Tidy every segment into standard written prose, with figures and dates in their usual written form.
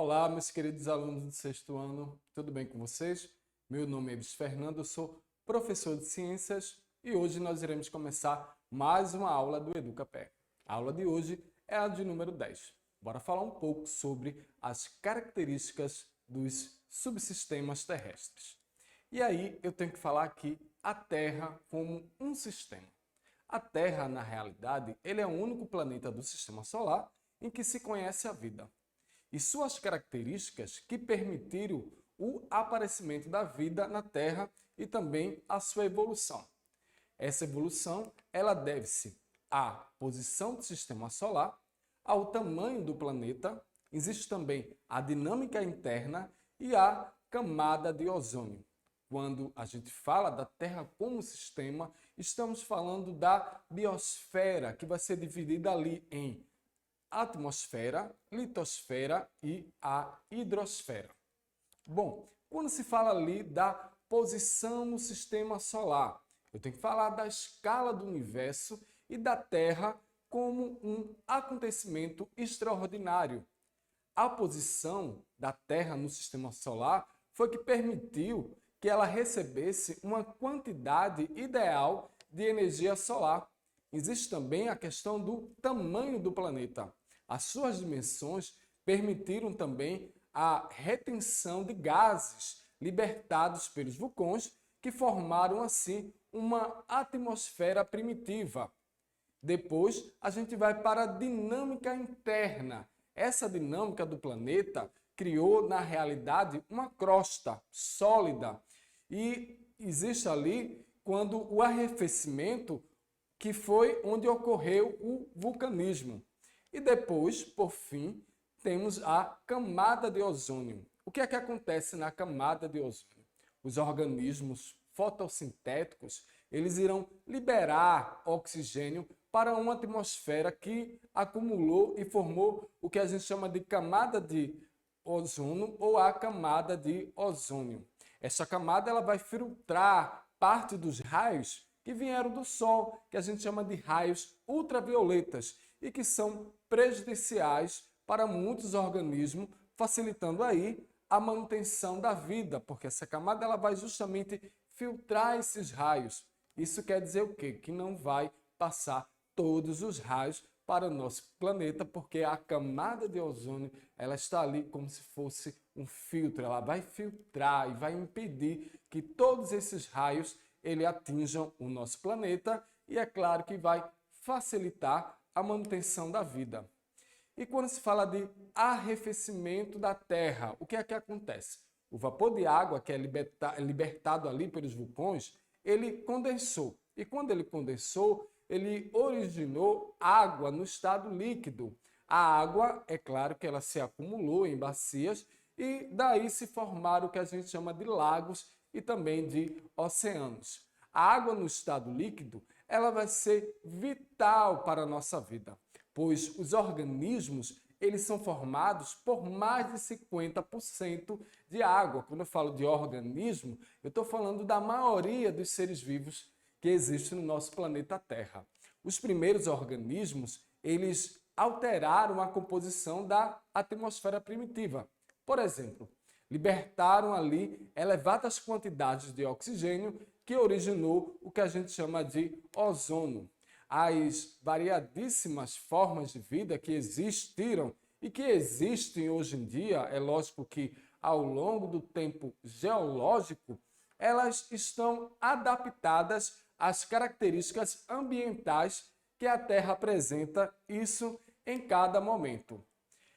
Olá, meus queridos alunos do sexto ano, tudo bem com vocês? Meu nome é Luiz Fernando, eu sou professor de ciências e hoje nós iremos começar mais uma aula do EducaPé. A aula de hoje é a de número 10. Bora falar um pouco sobre as características dos subsistemas terrestres. E aí eu tenho que falar aqui a Terra como um sistema. A Terra, na realidade, ele é o único planeta do Sistema Solar em que se conhece a vida. E suas características que permitiram o aparecimento da vida na Terra e também a sua evolução. Essa evolução ela deve-se à posição do Sistema Solar, ao tamanho do planeta, existe também a dinâmica interna e a camada de ozônio. Quando a gente fala da Terra como sistema, estamos falando da biosfera, que vai ser dividida ali em atmosfera, litosfera e a hidrosfera. Bom, quando se fala ali da posição no sistema solar, eu tenho que falar da escala do universo e da Terra como um acontecimento extraordinário. A posição da Terra no sistema solar foi que permitiu que ela recebesse uma quantidade ideal de energia solar. Existe também a questão do tamanho do planeta. As suas dimensões permitiram também a retenção de gases libertados pelos vulcões, que formaram assim uma atmosfera primitiva. Depois, a gente vai para a dinâmica interna. Essa dinâmica do planeta criou, na realidade, uma crosta sólida. E existe ali quando o arrefecimento, que foi onde ocorreu o vulcanismo. E depois, por fim, temos a camada de ozônio. O que é que acontece na camada de ozônio? Os organismos fotossintéticos, eles irão liberar oxigênio para uma atmosfera que acumulou e formou o que a gente chama de camada de ozônio ou a camada de ozônio. Essa camada ela vai filtrar parte dos raios que vieram do Sol, que a gente chama de raios ultravioletas e que são prejudiciais para muitos organismos, facilitando aí a manutenção da vida, porque essa camada ela vai justamente filtrar esses raios. Isso quer dizer o quê? Que não vai passar todos os raios para o nosso planeta, porque a camada de ozônio ela está ali como se fosse um filtro, ela vai filtrar e vai impedir que todos esses raios ele atinjam o nosso planeta e é claro que vai facilitar a manutenção da vida. E quando se fala de arrefecimento da Terra, o que é que acontece? O vapor de água que é libertado ali pelos vulcões, ele condensou. E quando ele condensou, ele originou água no estado líquido. A água, é claro que ela se acumulou em bacias e daí se formaram o que a gente chama de lagos e também de oceanos. A água no estado líquido, ela vai ser vital para a nossa vida, pois os organismos, eles são formados por mais de 50% de água. Quando eu falo de organismo, eu estou falando da maioria dos seres vivos que existem no nosso planeta Terra. Os primeiros organismos, eles alteraram a composição da atmosfera primitiva. Por exemplo, libertaram ali elevadas quantidades de oxigênio que originou o que a gente chama de ozônio. As variadíssimas formas de vida que existiram e que existem hoje em dia, é lógico que ao longo do tempo geológico, elas estão adaptadas às características ambientais que a Terra apresenta, isso em cada momento.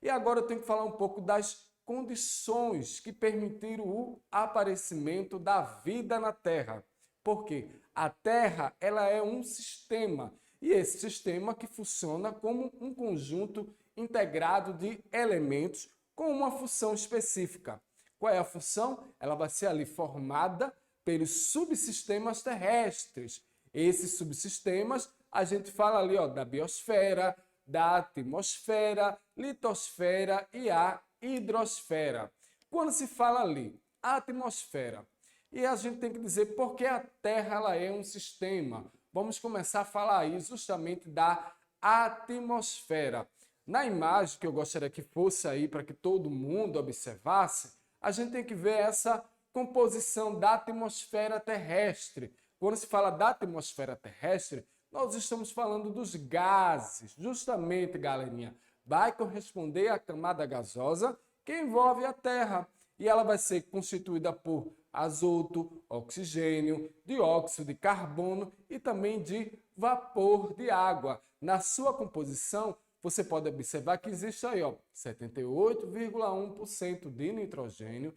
E agora eu tenho que falar um pouco das condições que permitiram o aparecimento da vida na Terra. Porque a Terra ela é um sistema e esse sistema que funciona como um conjunto integrado de elementos com uma função específica. Qual é a função? Ela vai ser ali formada pelos subsistemas terrestres. Esses subsistemas a gente fala ali da biosfera, da atmosfera, litosfera e a hidrosfera. Quando se fala ali, a atmosfera, e a gente tem que dizer por que a Terra ela é um sistema. Vamos começar a falar aí justamente da atmosfera. Na imagem que eu gostaria que fosse aí para que todo mundo observasse, a gente tem que ver essa composição da atmosfera terrestre. Quando se fala da atmosfera terrestre, nós estamos falando dos gases. Justamente, galerinha, vai corresponder à camada gasosa que envolve a Terra. E ela vai ser constituída por azoto, oxigênio, dióxido de carbono e também de vapor de água. Na sua composição, você pode observar que existe aí, 78,1% de nitrogênio,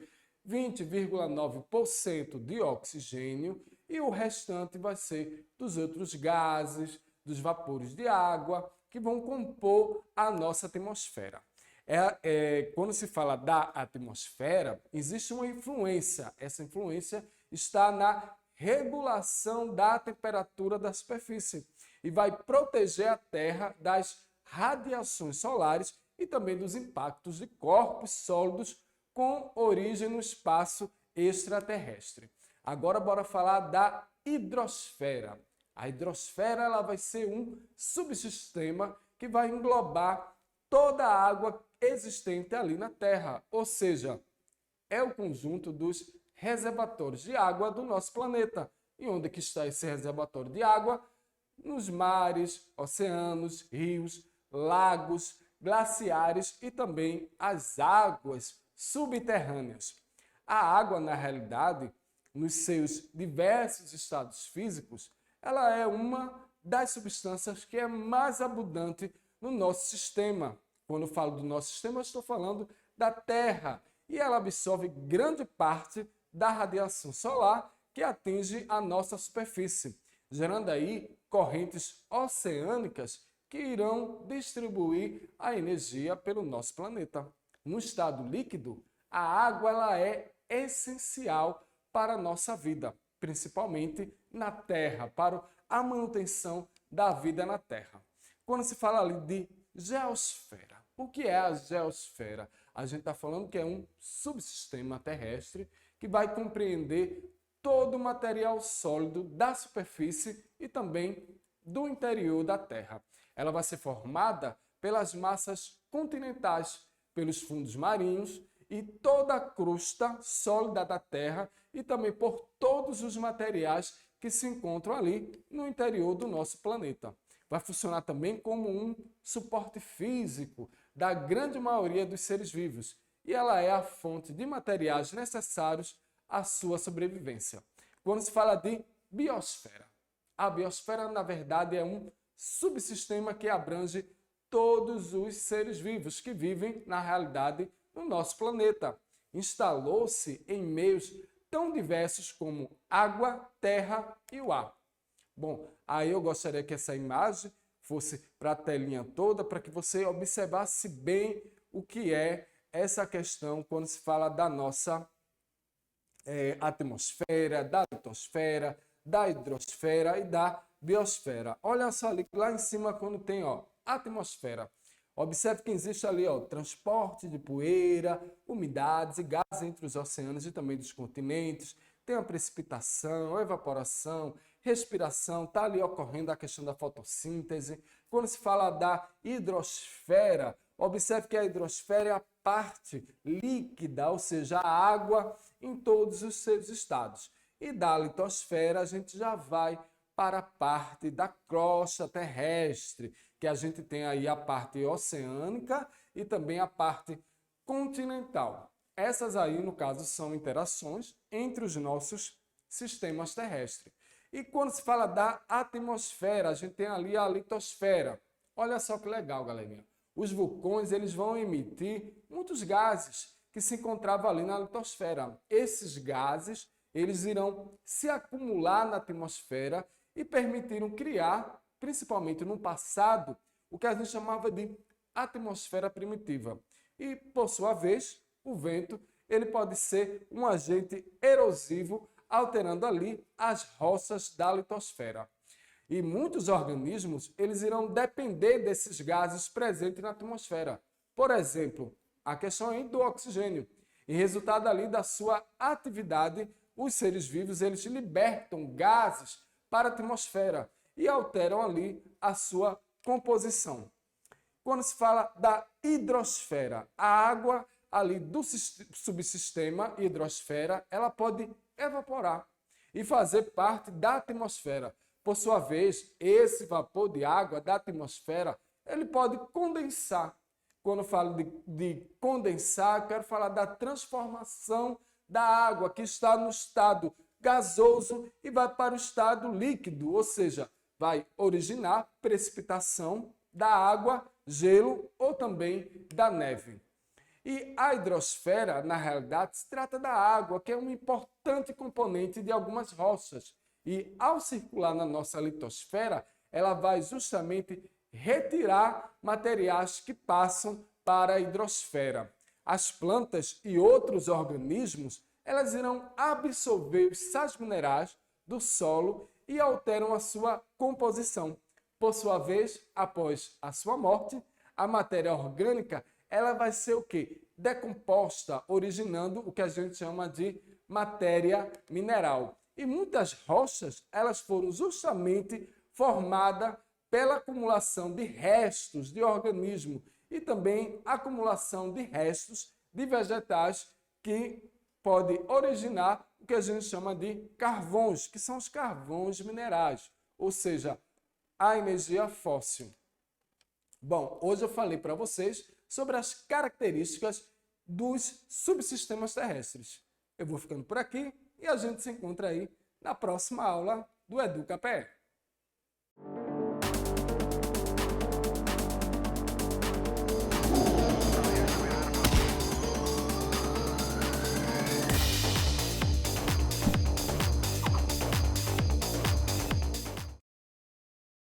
20,9% de oxigênio e o restante vai ser dos outros gases, dos vapores de água que vão compor a nossa atmosfera. Quando se fala da atmosfera, existe uma influência. Essa influência está na regulação da temperatura da superfície e vai proteger a Terra das radiações solares e também dos impactos de corpos sólidos com origem no espaço extraterrestre. Agora, bora falar da hidrosfera. A hidrosfera ela vai ser um subsistema que vai englobar toda a água existente ali na Terra, ou seja, é o conjunto dos reservatórios de água do nosso planeta. E onde que está esse reservatório de água? Nos mares, oceanos, rios, lagos, glaciares e também as águas subterrâneas. A água, na realidade, nos seus diversos estados físicos, ela é uma das substâncias que é mais abundante no nosso sistema. Quando eu falo do nosso sistema, eu estou falando da Terra. E ela absorve grande parte da radiação solar que atinge a nossa superfície, gerando aí correntes oceânicas que irão distribuir a energia pelo nosso planeta. No estado líquido, a água ela é essencial para a nossa vida, principalmente na Terra, para a manutenção da vida na Terra. Quando se fala ali de geosfera, o que é a geosfera? A gente está falando que é um subsistema terrestre que vai compreender todo o material sólido da superfície e também do interior da Terra. Ela vai ser formada pelas massas continentais, pelos fundos marinhos e toda a crosta sólida da Terra e também por todos os materiais que se encontram ali no interior do nosso planeta. Vai funcionar também como um suporte físico da grande maioria dos seres vivos e ela é a fonte de materiais necessários à sua sobrevivência. Quando se fala de biosfera, a biosfera, na verdade, é um subsistema que abrange todos os seres vivos que vivem, na realidade, no nosso planeta. Instalou-se em meios tão diversos como água, terra e o ar. Bom, aí eu gostaria que essa imagem fosse para a telinha toda, para que você observasse bem o que é essa questão quando se fala da nossa atmosfera, da litosfera, da hidrosfera e da biosfera. Olha só ali, lá em cima quando tem atmosfera. Observe que existe ali transporte de poeira, umidades e gases entre os oceanos e também dos continentes. Tem a precipitação, a evaporação, respiração, está ali ocorrendo a questão da fotossíntese. Quando se fala da hidrosfera, observe que a hidrosfera é a parte líquida, ou seja, a água em todos os seus estados. E da litosfera a gente já vai para a parte da crosta terrestre, que a gente tem aí a parte oceânica e também a parte continental. Essas aí, no caso, são interações entre os nossos sistemas terrestres. E quando se fala da atmosfera, a gente tem ali a litosfera. Olha só que legal, galerinha. Os vulcões eles vão emitir muitos gases que se encontravam ali na litosfera. Esses gases eles irão se acumular na atmosfera e permitiram criar, principalmente no passado, o que a gente chamava de atmosfera primitiva. E, por sua vez, o vento ele pode ser um agente erosivo, alterando ali as rochas da litosfera. E muitos organismos eles irão depender desses gases presentes na atmosfera. Por exemplo, a questão aí do oxigênio. Em resultado ali da sua atividade, os seres vivos eles libertam gases para a atmosfera e alteram ali a sua composição. quando se fala da hidrosfera. A água ali do subsistema hidrosfera, ela pode evaporar e fazer parte da atmosfera. Por sua vez, esse vapor de água da atmosfera, ele pode condensar. Quando eu falo de condensar, eu quero falar da transformação da água que está no estado gasoso e vai para o estado líquido, ou seja, vai originar precipitação da água, gelo ou também da neve. E a hidrosfera, na realidade, se trata da água, que é um importante componente de algumas rochas. E ao circular na nossa litosfera, ela vai justamente retirar materiais que passam para a hidrosfera. As plantas e outros organismos, elas irão absorver os sais minerais do solo e alteram a sua composição. Por sua vez, após a sua morte, a matéria orgânica ela vai ser o quê? Decomposta, originando o que a gente chama de matéria mineral. E muitas rochas, elas foram justamente formadas pela acumulação de restos de organismo e também acumulação de restos de vegetais que pode originar o que a gente chama de carvões, que são os carvões minerais, ou seja, a energia fóssil. Bom, hoje eu falei para vocês sobre as características dos subsistemas terrestres. Eu vou ficando por aqui e a gente se encontra aí na próxima aula do EducaPE.